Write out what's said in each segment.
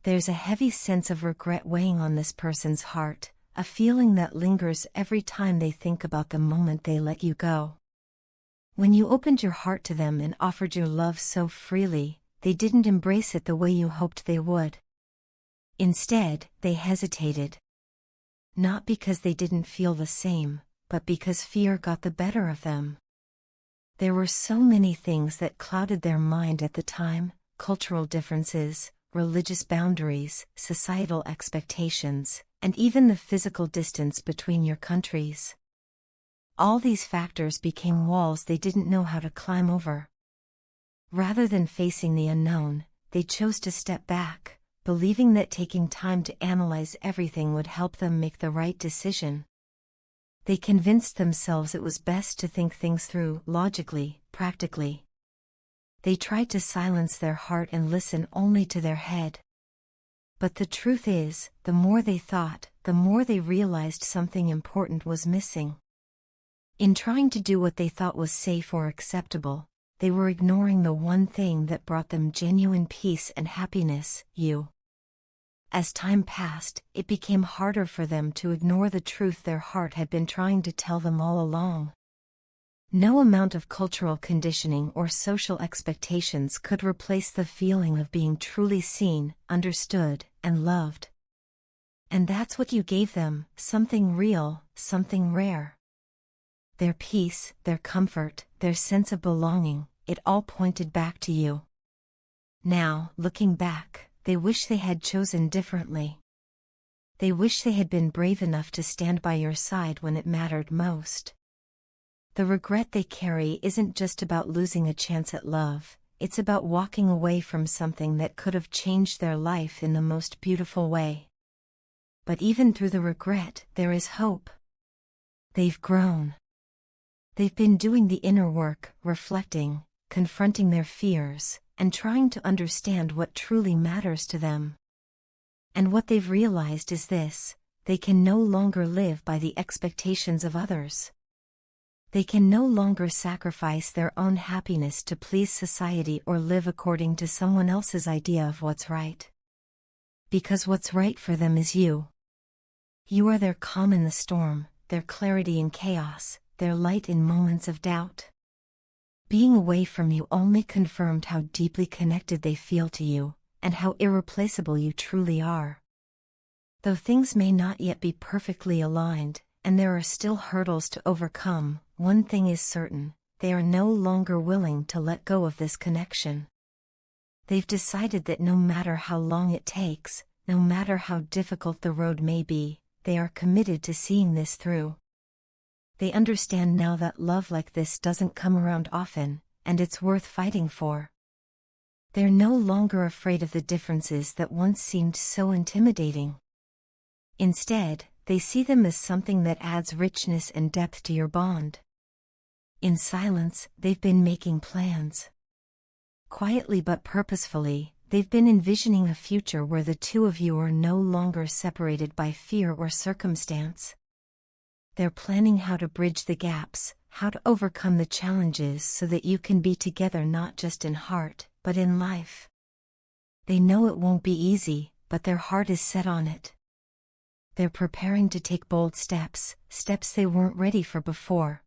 There's a heavy sense of regret weighing on this person's heart, a feeling that lingers every time they think about the moment they let you go. When you opened your heart to them and offered your love so freely, they didn't embrace it the way you hoped they would. Instead, they hesitated. Not because they didn't feel the same, but because fear got the better of them. There were so many things that clouded their mind at the time: cultural differences, religious boundaries, societal expectations, and even the physical distance between your countries. All these factors became walls they didn't know how to climb over. Rather than facing the unknown, they chose to step back, believing that taking time to analyze everything would help them make the right decision. They convinced themselves it was best to think things through logically, practically. They tried to silence their heart and listen only to their head. But the truth is, the more they thought, the more they realized something important was missing. In trying to do what they thought was safe or acceptable, they were ignoring the one thing that brought them genuine peace and happiness: you. As time passed, it became harder for them to ignore the truth their heart had been trying to tell them all along. No amount of cultural conditioning or social expectations could replace the feeling of being truly seen, understood, and loved. And that's what you gave them: something real, something rare. Their peace, their comfort, their sense of belonging, it all pointed back to you. Now, looking back, they wish they had chosen differently. They wish they had been brave enough to stand by your side when it mattered most. The regret they carry isn't just about losing a chance at love, it's about walking away from something that could have changed their life in the most beautiful way. But even through the regret, there is hope. They've grown. They've been doing the inner work, reflecting, confronting their fears, and trying to understand what truly matters to them. And what they've realized is this: they can no longer live by the expectations of others. They can no longer sacrifice their own happiness to please society or live according to someone else's idea of what's right. Because what's right for them is you. You are their calm in the storm, their clarity in chaos, their light in moments of doubt. Being away from you only confirmed how deeply connected they feel to you, and how irreplaceable you truly are. Though things may not yet be perfectly aligned, and there are still hurdles to overcome, one thing is certain: they are no longer willing to let go of this connection. They've decided that no matter how long it takes, no matter how difficult the road may be, they are committed to seeing this through. They understand now that love like this doesn't come around often, and it's worth fighting for. They're no longer afraid of the differences that once seemed so intimidating. Instead, they see them as something that adds richness and depth to your bond. In silence, they've been making plans. Quietly but purposefully, they've been envisioning a future where the two of you are no longer separated by fear or circumstance. They're planning how to bridge the gaps, how to overcome the challenges so that you can be together not just in heart, but in life. They know it won't be easy, but their heart is set on it. They're preparing to take bold steps, steps they weren't ready for before.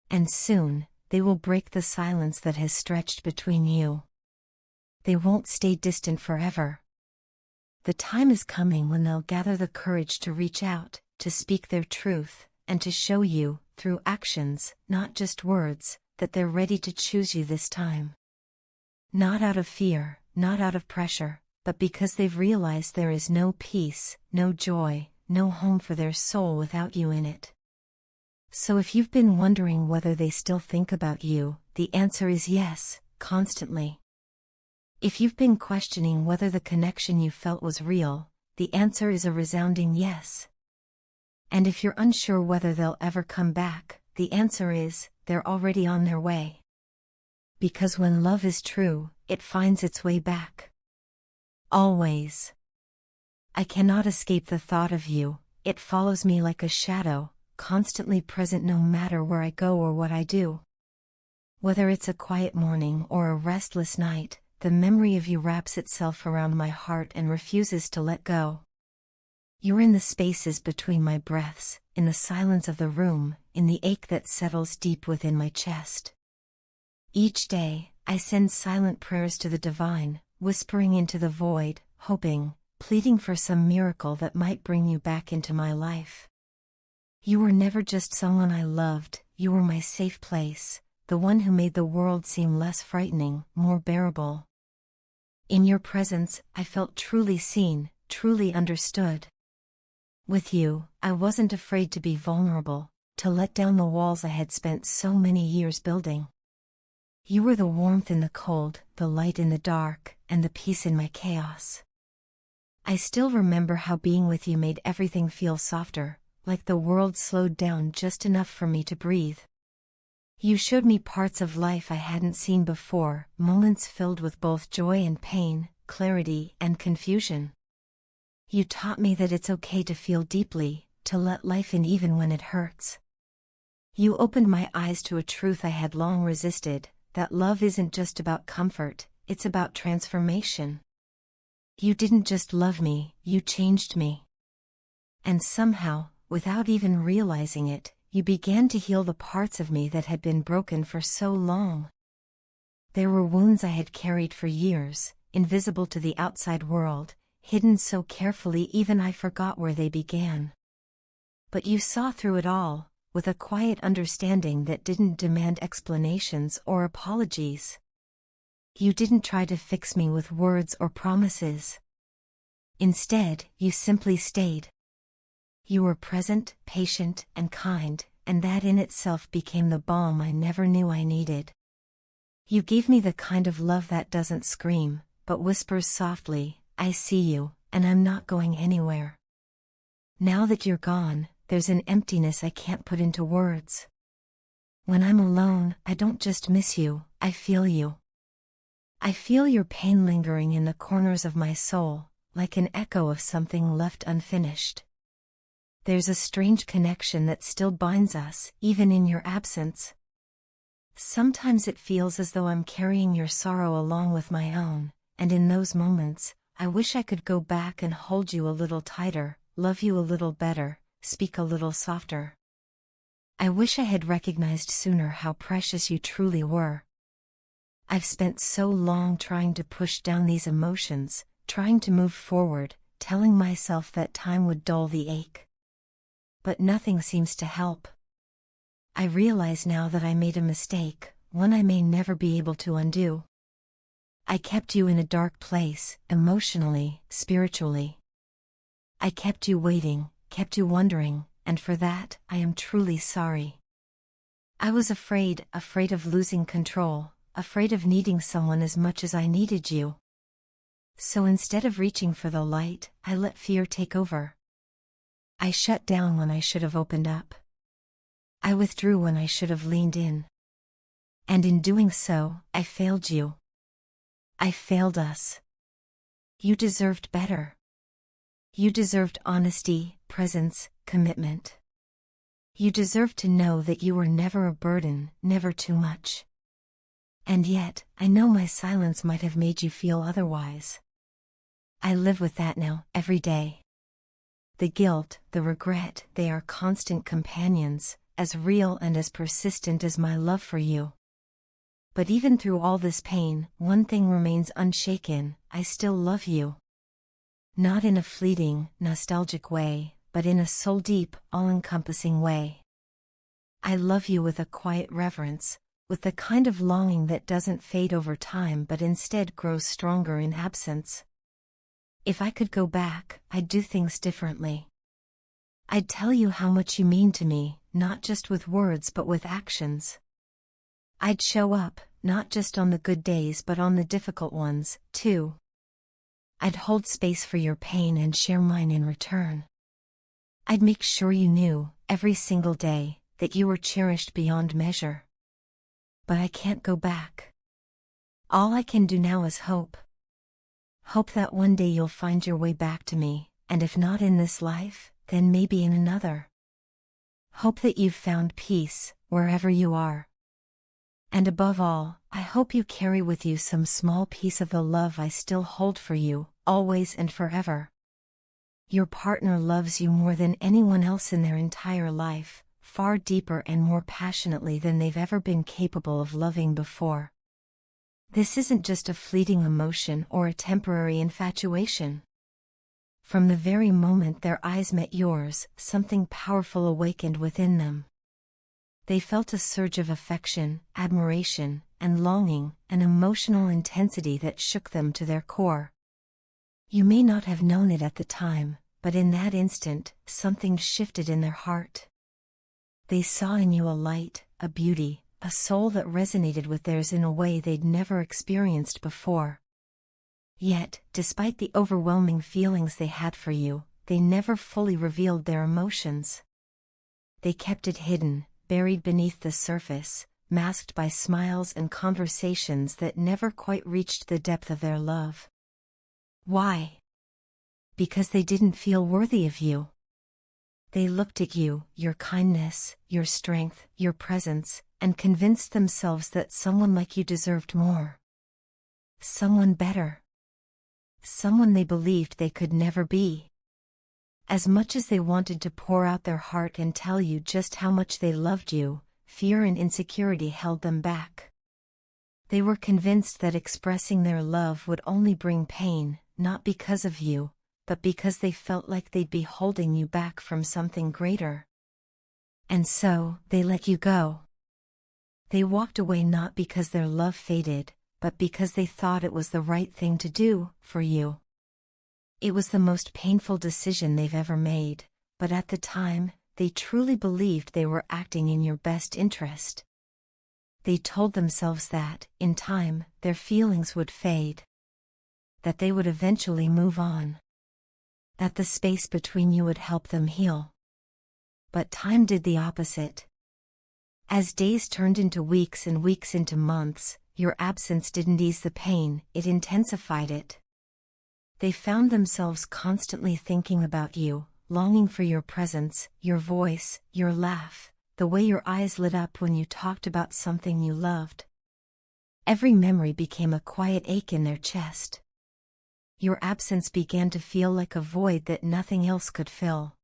And soon, they will break the silence that has stretched between you. They won't stay distant forever. The time is coming when they'll gather the courage to reach out, to speak their truth, and to show you, through actions, not just words, that they're ready to choose you this time. Not out of fear, not out of pressure, but because they've realized there is no peace, no joy, no home for their soul without you in it. So if you've been wondering whether they still think about you, the answer is yes, constantly. If you've been questioning whether the connection you felt was real, the answer is a resounding yes. And if you're unsure whether they'll ever come back, the answer is, they're already on their way. Because when love is true, it finds its way back. Always. I cannot escape the thought of you, it follows me like a shadow, constantly present no matter where I go or what I do. Whether it's a quiet morning or a restless night, the memory of you wraps itself around my heart and refuses to let go. You're in the spaces between my breaths, in the silence of the room, in the ache that settles deep within my chest. Each day, I send silent prayers to the divine, whispering into the void, hoping, pleading for some miracle that might bring you back into my life. You were never just someone I loved, you were my safe place, the one who made the world seem less frightening, more bearable. In your presence, I felt truly seen, truly understood. With you, I wasn't afraid to be vulnerable, to let down the walls I had spent so many years building. You were the warmth in the cold, the light in the dark, and the peace in my chaos. I still remember how being with you made everything feel softer, like the world slowed down just enough for me to breathe. You showed me parts of life I hadn't seen before, moments filled with both joy and pain, clarity and confusion. You taught me that it's okay to feel deeply, to let life in even when it hurts. You opened my eyes to a truth I had long resisted, that love isn't just about comfort, it's about transformation. You didn't just love me, you changed me. And somehow, without even realizing it, you began to heal the parts of me that had been broken for so long. There were wounds I had carried for years, invisible to the outside world, hidden so carefully even I forgot where they began. But you saw through it all, with a quiet understanding that didn't demand explanations or apologies. You didn't try to fix me with words or promises. Instead, you simply stayed. You were present, patient, and kind, and that in itself became the balm I never knew I needed. You gave me the kind of love that doesn't scream, but whispers softly, I see you, and I'm not going anywhere. Now that you're gone, there's an emptiness I can't put into words. When I'm alone, I don't just miss you, I feel you. I feel your pain lingering in the corners of my soul, like an echo of something left unfinished. There's a strange connection that still binds us, even in your absence. Sometimes it feels as though I'm carrying your sorrow along with my own, and in those moments, I wish I could go back and hold you a little tighter, love you a little better, speak a little softer. I wish I had recognized sooner how precious you truly were. I've spent so long trying to push down these emotions, trying to move forward, telling myself that time would dull the ache. But nothing seems to help. I realize now that I made a mistake, one I may never be able to undo. I kept you in a dark place, emotionally, spiritually. I kept you waiting, kept you wondering, and for that, I am truly sorry. I was afraid of losing control, afraid of needing someone as much as I needed you. So instead of reaching for the light, I let fear take over. I shut down when I should have opened up. I withdrew when I should have leaned in. And in doing so, I failed you. I failed us. You deserved better. You deserved honesty, presence, commitment. You deserved to know that you were never a burden, never too much. And yet, I know my silence might have made you feel otherwise. I live with that now, every day. The guilt, the regret, they are constant companions, as real and as persistent as my love for you. But even through all this pain, one thing remains unshaken, I still love you. Not in a fleeting, nostalgic way, but in a soul-deep, all-encompassing way. I love you with a quiet reverence, with the kind of longing that doesn't fade over time but instead grows stronger in absence. If I could go back, I'd do things differently. I'd tell you how much you mean to me, not just with words but with actions. I'd show up, not just on the good days but on the difficult ones, too. I'd hold space for your pain and share mine in return. I'd make sure you knew, every single day, that you were cherished beyond measure. But I can't go back. All I can do now is hope. Hope that one day you'll find your way back to me, and if not in this life, then maybe in another. Hope that you've found peace, wherever you are. And above all, I hope you carry with you some small piece of the love I still hold for you, always and forever. Your partner loves you more than anyone else in their entire life, far deeper and more passionately than they've ever been capable of loving before. This isn't just a fleeting emotion or a temporary infatuation. From the very moment their eyes met yours, something powerful awakened within them. They felt a surge of affection, admiration, and longing, an emotional intensity that shook them to their core. You may not have known it at the time, but in that instant, something shifted in their heart. They saw in you a light, a beauty, a soul that resonated with theirs in a way they'd never experienced before. Yet, despite the overwhelming feelings they had for you, they never fully revealed their emotions. They kept it hidden, buried beneath the surface, masked by smiles and conversations that never quite reached the depth of their love. Why? Because they didn't feel worthy of you. They looked at you, your kindness, your strength, your presence, and convinced themselves that someone like you deserved more. Someone better. Someone they believed they could never be. As much as they wanted to pour out their heart and tell you just how much they loved you, fear and insecurity held them back. They were convinced that expressing their love would only bring pain, not because of you, but because they felt like they'd be holding you back from something greater. And so, they let you go. They walked away not because their love faded, but because they thought it was the right thing to do, for you. It was the most painful decision they've ever made, but at the time, they truly believed they were acting in your best interest. They told themselves that, in time, their feelings would fade. That they would eventually move on. That the space between you would help them heal. But time did the opposite. As days turned into weeks and weeks into months, your absence didn't ease the pain, it intensified it. They found themselves constantly thinking about you, longing for your presence, your voice, your laugh, the way your eyes lit up when you talked about something you loved. Every memory became a quiet ache in their chest. Your absence began to feel like a void that nothing else could fill.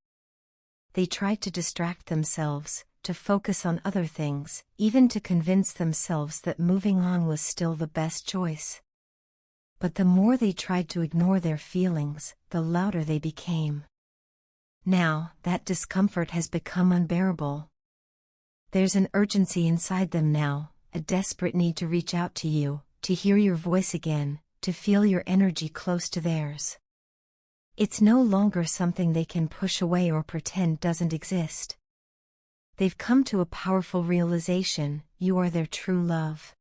They tried to distract themselves, to focus on other things, even to convince themselves that moving on was still the best choice. But the more they tried to ignore their feelings, the louder they became. Now, that discomfort has become unbearable. There's an urgency inside them now, a desperate need to reach out to you, to hear your voice again, to feel your energy close to theirs. It's no longer something they can push away or pretend doesn't exist. They've come to a powerful realization: you are their true love.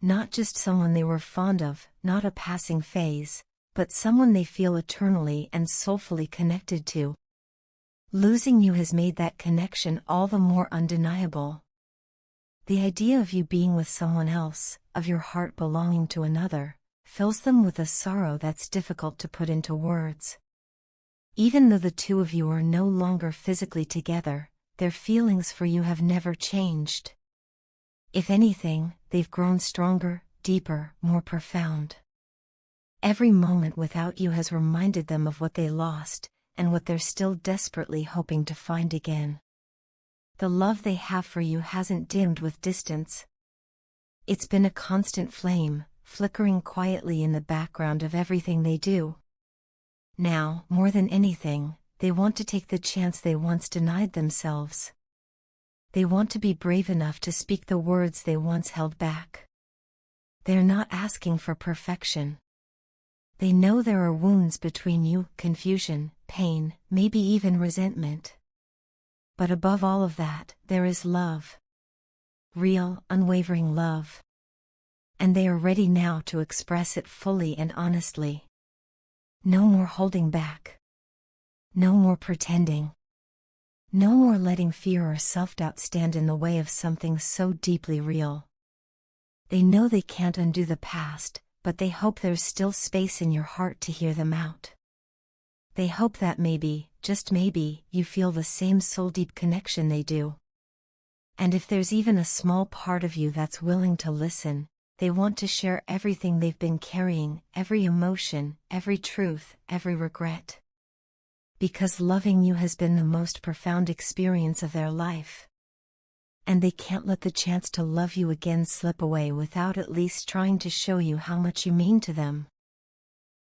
Not just someone they were fond of, not a passing phase, but someone they feel eternally and soulfully connected to. Losing you has made that connection all the more undeniable. The idea of you being with someone else, of your heart belonging to another, fills them with a sorrow that's difficult to put into words. Even though the two of you are no longer physically together, their feelings for you have never changed. If anything, they've grown stronger, deeper, more profound. Every moment without you has reminded them of what they lost, and what they're still desperately hoping to find again. The love they have for you hasn't dimmed with distance. It's been a constant flame, flickering quietly in the background of everything they do. Now, more than anything, they want to take the chance they once denied themselves. They want to be brave enough to speak the words they once held back. They're not asking for perfection. They know there are wounds between you, confusion, pain, maybe even resentment. But above all of that, there is love. Real, unwavering love. And they are ready now to express it fully and honestly. No more holding back. No more pretending. No more letting fear or self-doubt stand in the way of something so deeply real. They know they can't undo the past, but they hope there's still space in your heart to hear them out. They hope that maybe, just maybe, you feel the same soul-deep connection they do. And if there's even a small part of you that's willing to listen, they want to share everything they've been carrying, every emotion, every truth, every regret. Because loving you has been the most profound experience of their life. And they can't let the chance to love you again slip away without at least trying to show you how much you mean to them.